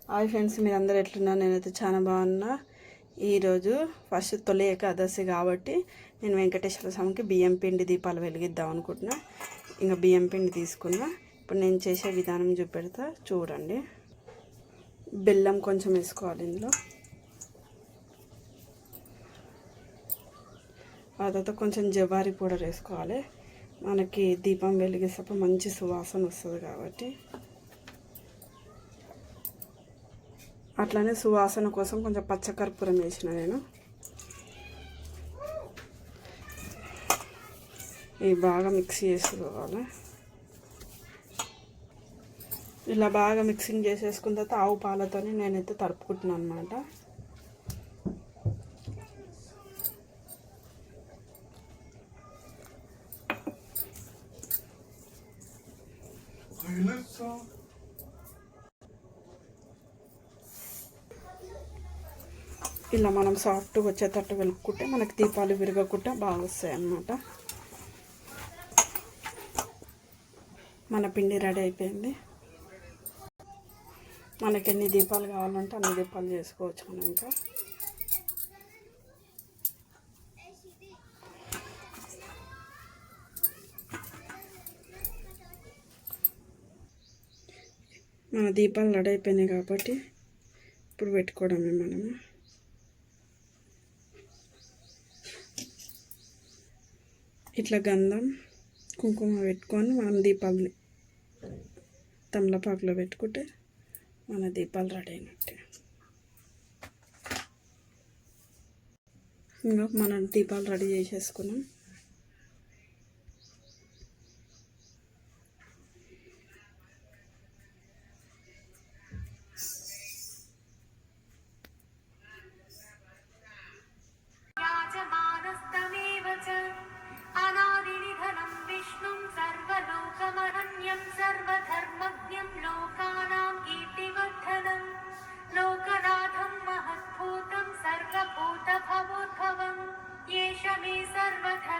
Hi friends, మీరందరూ ఎట్లున్నారు? నేనైతే చాలా బాగున్నా. ఈరోజు ఫస్ట్ తొలి ఏకాదశి కాబట్టి నేను వెంకటేశ్వర స్వామికి బియ్యం పిండి దీపాలు వెలిగిద్దాం అనుకుంటున్నా. ఇంకా బియ్యం పిండి తీసుకున్నా. ఇప్పుడు నేను చేసే విధానం చూపెడతా, చూడండి. బెల్లం కొంచెం వేసుకోవాలి ఇందులో. ఆ తర్వాత కొంచెం జవారి పౌడర్ వేసుకోవాలి. మనకి దీపం వెలిగేటప్పుడు మంచి సువాసన వస్తుంది కాబట్టి. అట్లానే సువాసన కోసం కొంచెం పచ్చకర్పూరం వేసిన నేను. ఇవి బాగా మిక్స్ చేసుకోవాలి. ఇలా బాగా మిక్సింగ్ చేసేసుకున్న తర్వాత ఆవు పాలతో నేనైతే తడుపుకుంటున్నాను అనమాట. ఇలా మనం సాఫ్ట్గా వచ్చేటట్టు వెలుపుకుంటే మనకి దీపాలు విరగకుండా బాగా వస్తాయి అన్నమాట. మన పిండి రెడీ అయిపోయింది. మనకి ఎన్ని దీపాలు కావాలంటే అన్ని దీపాలు చేసుకోవచ్చు మనం. ఇంకా మన దీపాలు రెడీ అయిపోయినాయి కాబట్టి ఇప్పుడు పెట్టుకోవడమే మనము. ఇట్లా గంధం కుంకుమ పెట్టుకొని మనం దీపాలు తమలపాకులో పెట్టుకుంటే మన దీపాలు రెడీ అయినట్టే. ఇంకా మన దీపాలు రెడీ చేసేసుకున్నాం. सर्वधर्मज्ञं लोकानां कीर्तिवर्धनं लोकनाथं महद्भूतं सर्वभूतभवोद्भवं येष मे सर्वधर्म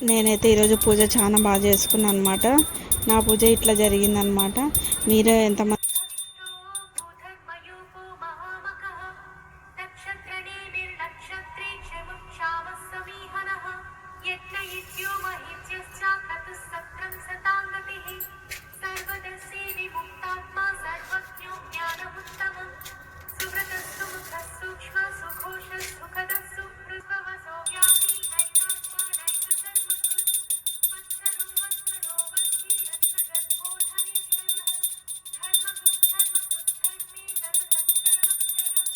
నేనైతే ఈరోజు పూజ చాలా బాగా చేసుకున్నాను అనమాట. నా పూజ ఇట్లా జరిగిందనమాట. మీరు ఎంతమంది भूधर्मयूपो महामखः नक्षत्रनेमिर्नक्षत्रे क्षमुक्षामस्समीहनः यज्ञयित्यो महीज्यश्चाक्रतुः सत्रं सतां गतिः सर्वदर्शी विमुक्तात्मा सर्वज्ञो ज्ञानमुत्तमः सुव्रतः सुमुखः सूक्ष्मः सुघोषः सुखदः सुहृद्भवसो व्यापी नैकात्मा नैककर्मकृत् वत्सरो वत्सरो वत्सीरत्सगर्भोधनेश्वरः धर्मकृद्धर्मकृद्धर्मे जगदक्षरमक्षरः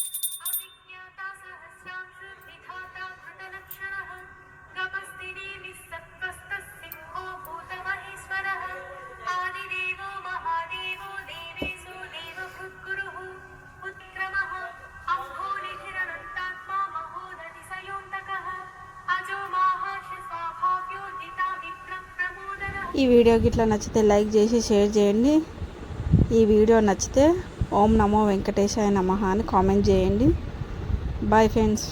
अविज्ञाता सहस्रांशुर्विधाता कृतलक्षणः गपस्तिनेमिः सत्त्वस्तः सिंहो भूतमहेश्वरः आदिदेवो महादेवो देवेशो देवभृद्गुरुः उत्क्रमः अम्भोनिधिरनन्तात्मा महोदधिसयोऽन्तकः अजो माहाश स्वाभाव्योदिता विप्रप्रमोदनः. ఈ వీడియోకి ఇట్లా నచ్చితే లైక్ చేసి షేర్ చేయండి. ఈ వీడియో నచ్చితే ఓం నమో వెంకటేశాయ నమః అని కామెంట్ చేయండి. Bye friends.